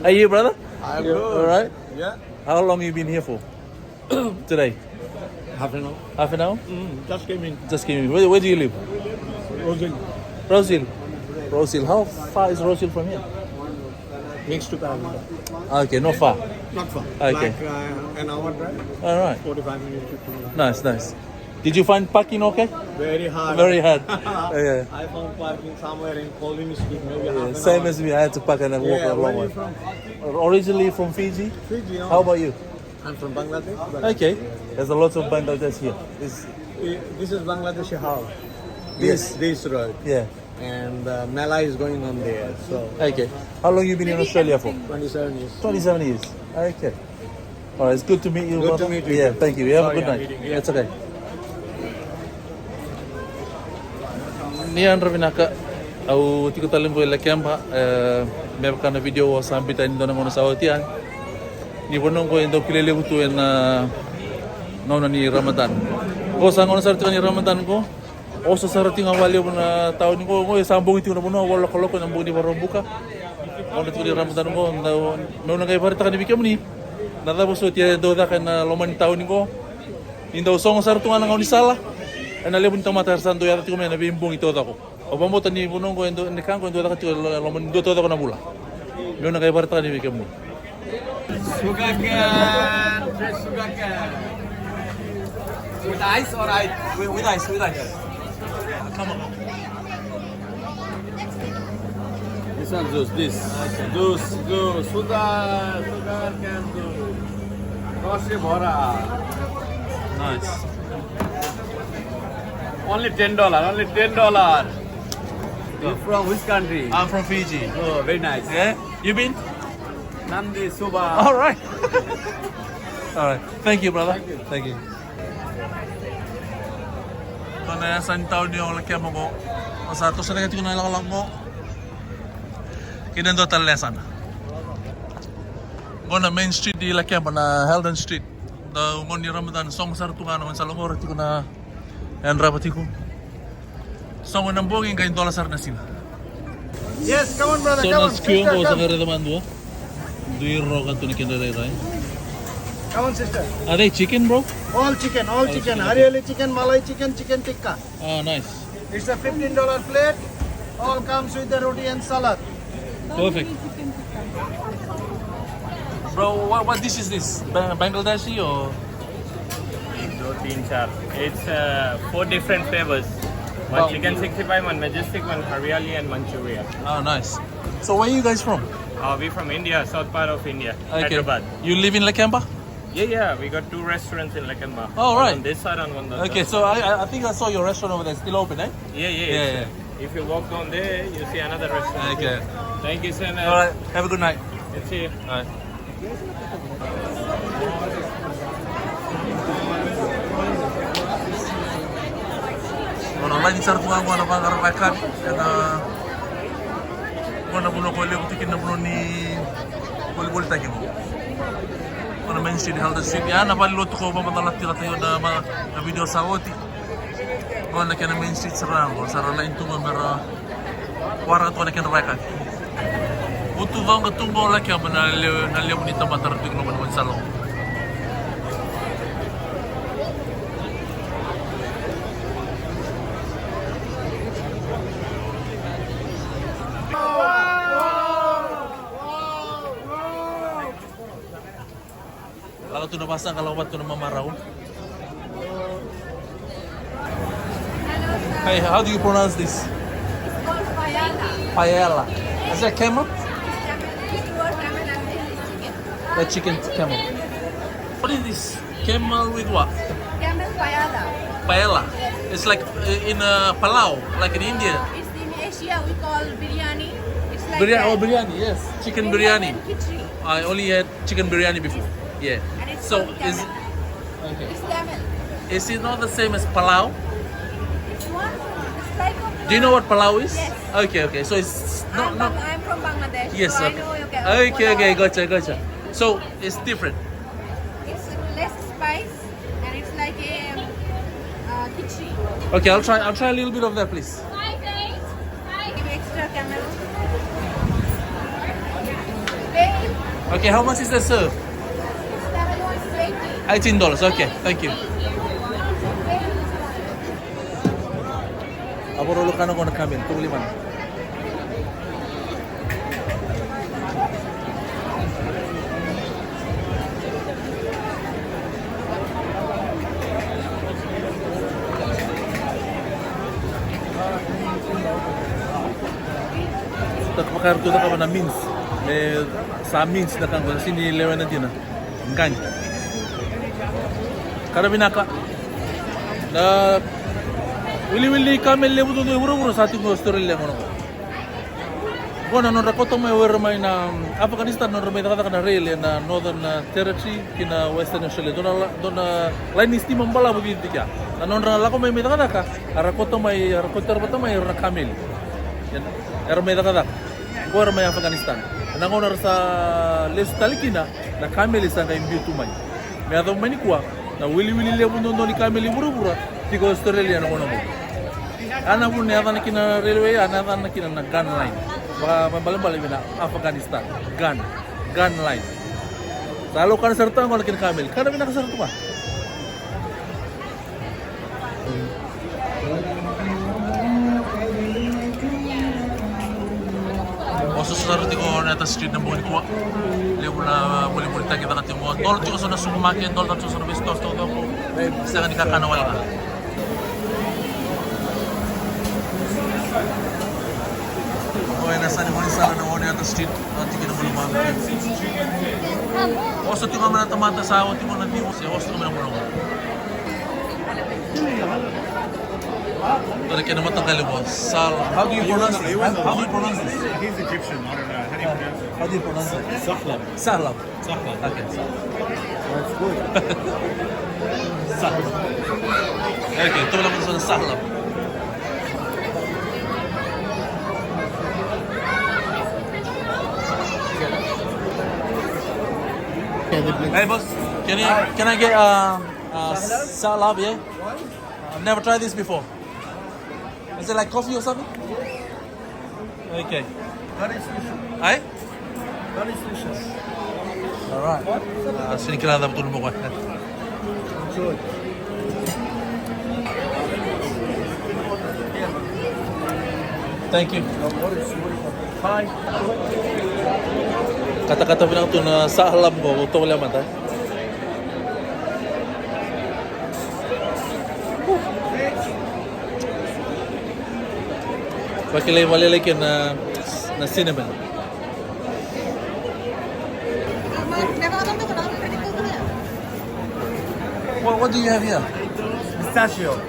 Are you, brother? I'm You good. all right? Yeah. How long you been here for? Today? Half an hour. Half an hour? Just came in. Just came in. Where do you live? Rosing. Rosehill. Rosehill. How far is Rosehill from here? Next to Paramount. Okay, not far. Not far. Okay. Like an hour drive. All right. 45 minutes. 50 minutes. Nice, nice. Did you find parking okay? Very hard. Very hard. Yeah. I found parking somewhere in Colin Street, maybe half an Same hour. as me. I had to park and then walk Yeah, a where long are you way. from? Originally from Fiji. Fiji, no? How about you? I'm from Bangladesh. But Okay. There's a lot of Bangladesh here. This is Bangladeshi house. This road. Yeah. And Mela is going on there. So Okay. How long you been in Australia for? 27 years. 27 years. Okay. All right. It's good to meet you. Good to brother. meet you. Yeah. Thank you. You have a Sorry, good I'm night. eating, yeah. It's okay. Niyan Ravinaka au tiko talim ko Lakemba meron ka na video sa ambitan do ng sa hotian ni bonong ko indo kilele butu en ngona ni Ramadan ko sa ngona sa ni Ramadan ko o sa sarati nga wali mo na taon ko sambong iti na bono wala koloko nang buni baro buka ngona ni Ramadan ko no na kay parita ni bikam ni nada boso ti do da kan loman taon ko indo song sartu nga ngoni sala ana lebun tamata sando ya tiko me na bimbong ito ako o pamotan ni bunong ko endo ne kan ko endo ka tiko loman do to ako na bula me na kay parita ni bikam ni Sugarcane, fresh sugarcane. With ice or ice? With ice, with ice. Come on. This one juice, sugarcane juice. Rossi bhora. nice Only $10, only $10. You from which country? I'm from Fiji. Oh, very nice. Yeah, you been? Nandi Suba. All right. All right. Thank you, brother. Thank you. Kana sa taon niyo lang kaya mo ko. Sa to sa negatibo na lang mo. Kinando talasan. Gona Main Street di Lakemba na Helden Street. Da ngon ni Ramadan song sar tunga naman sa longor ti ko na yan rapati ko. Song nang Bogi kain dola sar na sila. Yes, come on, brother. So Come on, nas kiyo sister, ko sa come. kare naman do. Duiro ka to ni kinda dai. Come on, sister. Are they chicken, bro? All chicken, all chicken. chicken. Haryali chicken, Malai chicken, chicken tikka. Oh, nice. It's a $15 plate. All comes with the roti and salad. Perfect. Bro, what dish is this? Bangladeshi or? It's 4 different flavors. One Wow. chicken 65, one majestic, one Haryali, and Manchuria. Oh, nice. So where are you guys from? We're from India, south part of India, Okay. Hyderabad. You live in Lakemba? Yeah, we got 2 restaurants in Lakemba. Oh, One right. on this side and one on Okay, that so I think I saw your restaurant over there. Still open, eh? side. Yeah. Yeah. If you walk down there, you see another restaurant. Okay. Thank you, sir. All right. Have a good night. Let's see you. All right. Bueno, lain sar tunga ko na pangar pakat na buno ko lebu tikin na buno ni bol tagi mo. Ono Main Street Helden Street ya na bali lot ko mamatalak tira tayo na video sa oti. Ono na Main Street sarang ko sara lain tunga mera wara to na ken pakat. Butu vang ka tumbo la kya na lebu ni tamatar tiglo man salong. Kalau tu napasang kalau wat tu na mamaraw. Hey, how do you pronounce this? It's called paella. Paella. Is that camel? It's called camel and this is chicken. The chicken camel. What is this? Camel with what? Camel paella. Paella. It's like in Palau, like in India. It's in Asia we call biryani. It's like Biryani, that. oh biryani, yes. Chicken biryani. and khichdi. I only had chicken biryani before. Yeah. And it's So called is camel. okay. It's camel. Is it not the same as Palau? It's one. It's like a Do you know what Palau is? Yes. Okay. So it's not. I'm from Bangladesh. Yes. So Okay. I know you can. Okay. Gotcha. So it's different. It's less spice and it's like a khichdi. Okay, I'll try a little bit of that, please. Give extra camel. Babe. Okay, how much is the serve? That one is $20. $18. Okay, thank you. Aborolo ka na ko na kamil. Tuli man. Pakarto na ka na means. Sa means na kang sini lewan na din na. Ngany. Karabi na ka. Na Willy kamel lebu tu buru satu ko story le ngono. Bona non rakoto mai wer mai na Afghanistan non mai kata kana rail na Northern Territory kina Western Australia dona lain istima mbala begitu ya. Na non lako mai kata ka rakoto mai ra kamel. Era mai kata. Gor mai Afghanistan. Na ngono sa les talikina na kamel isa ngai mbiu tu mai. Me ado mai ni kwa na Willy lebu non ni kamel buru tiko Australia na ngono mo. Ana pun ya tanah kina railway, ana tanah kina na gun line. Balik na Afghanistan, gun line. Selalu kan serta kalau kina kamil, karena bina serta pa. Osus saru tiko na atas street na buwan ko. Lewu na muli tayo kita katimo. Dol tiko sa supermarket, dol tiko sa store to ko. Bisa kan ikakanawal ka. Oh, nasa ni Moni sana na wala yata street at tingin mo naman. Oso tingnan mo na tamata sa awat mo na di oso tingnan mo naman. Pero kaya naman tagal mo. How do you pronounce it? How do you pronounce it? He's Egyptian. I don't know. How do you pronounce it? How do you pronounce it? Sahlam. Sahlam. Sahlam. Okay. That's good. Sahlam. Okay, ito lang sa Sahlam. Hey boss, can I get salad? Yeah. I've never tried this before. Is it like coffee or something? Okay. Very delicious. Hey? Very delicious. All right. Sini kira dapat turun bukan? Enjoy. Thank you. No worries. Bye. Kata-kata bilang tu na sahlam ko, ito wala man tayo. Pakilay walilay ka na cinnamon. What do you have here? Pistachio.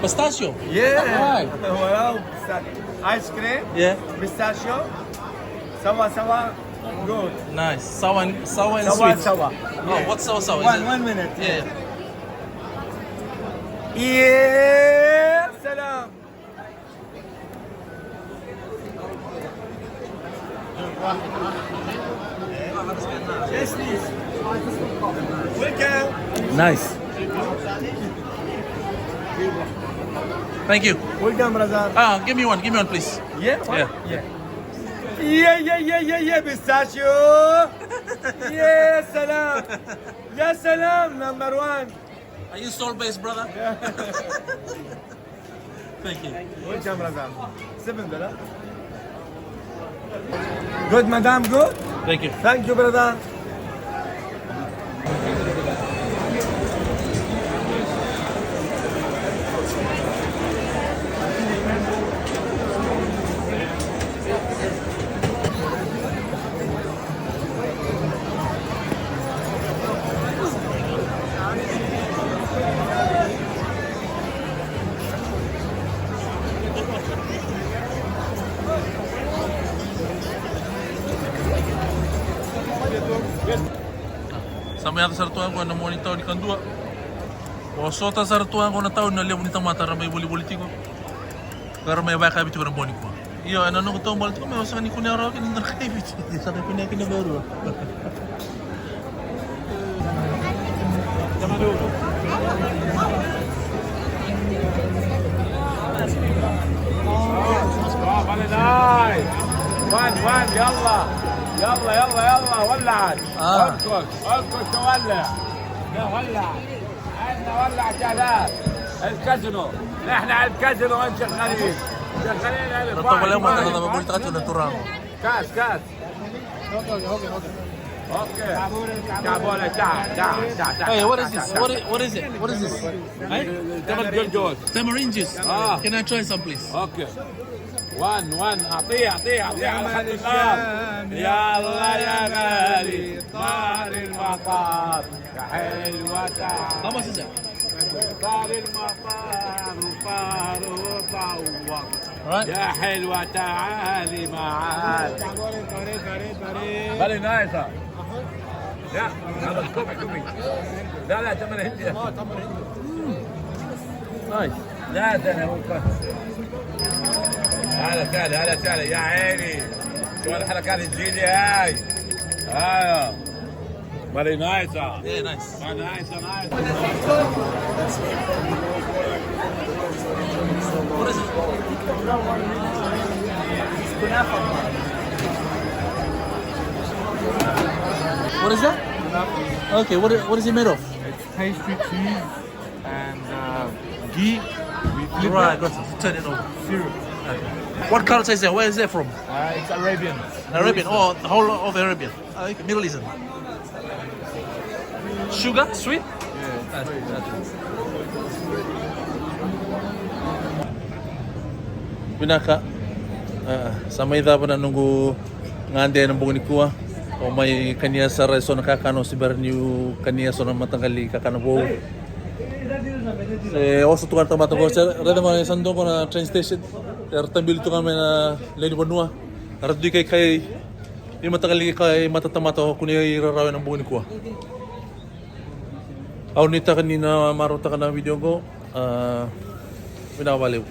Pistachio? Yeah. Right. Wow. Pistachio. Ice cream. Yeah. Pistachio. Sawa. Good. Nice. Sour and sweet. Sawa. Oh, what's sour? Is it? 1 minute. Yeah. Yeah. Salam. Yes, please. Welcome. Nice. Thank you. Welcome, brother. Give me one, please. Yeah. Yeah. Yeah, pistachio. Yeah, salam. Ya salam, number 1. Are you soul-based, brother? Thank you. Welcome, brother. $7. Good, madam, good? Thank you. Thank you, brother. Sama yata sartuan ko na monitor ni kandua. O sota sartuan ko na taon na lebu ni tamata ramai boli tiko. Kara may baka bitu ko boni ko. Iyo ano ko tong bol ko may usahan ni kunya raw kin ndar kay bitu. Sa kay kunya kin baru. One, يلا يلا يلا يلا ولع. آه. اسكت تولع. لا ولع. عندنا ولع شغال. الكازينو. نحن على الكازينو وين شغالين. شغالين على Notong wala mo na mabulit ka na turang. كاس كاس. اوكي. تعال تعال تعال تعال. Hey, what is this? What is it? What is this? Hey? تمر جوز. Tamarind juice. آه. Can I try some please? اوكي. وان اعطيه على خد النار. يلا يا غالي طار المطار يا حلوة How much is it? طار المطار وطار وطور Alright. يا حلوة تعالي معاي. Very nice. لا هذا كومي. لا تمر هندي. Nice. لا ده هو هلا سهلا يا عيني. شو الحركات الجديدة هاي. ايوه. Very nice. Yeah, nice. Nice. What is it? What is that? Okay, what is it made of? It's pastry cheese and ghee with Right, got it. Turn it over. syrup. What culture is that? Where is that from? It's Arabian. Arabian. Oh, the whole of Arabian. Okay, Middle Eastern. Sugar? Sweet? Yeah, Pinaka sa may dapat na nunggu ngande ng bungi kuha o may kanya sa reso nakakano si Berniu kanya so na matanggali kakano bo also tukar tamato ko sir reda mo sando ko na train station tambil to kami na leni banua radui kay di matanggali kay matatamato kuni iraraw ng bungi kuha aw nita kanina maruta ka na video ko pinawaliw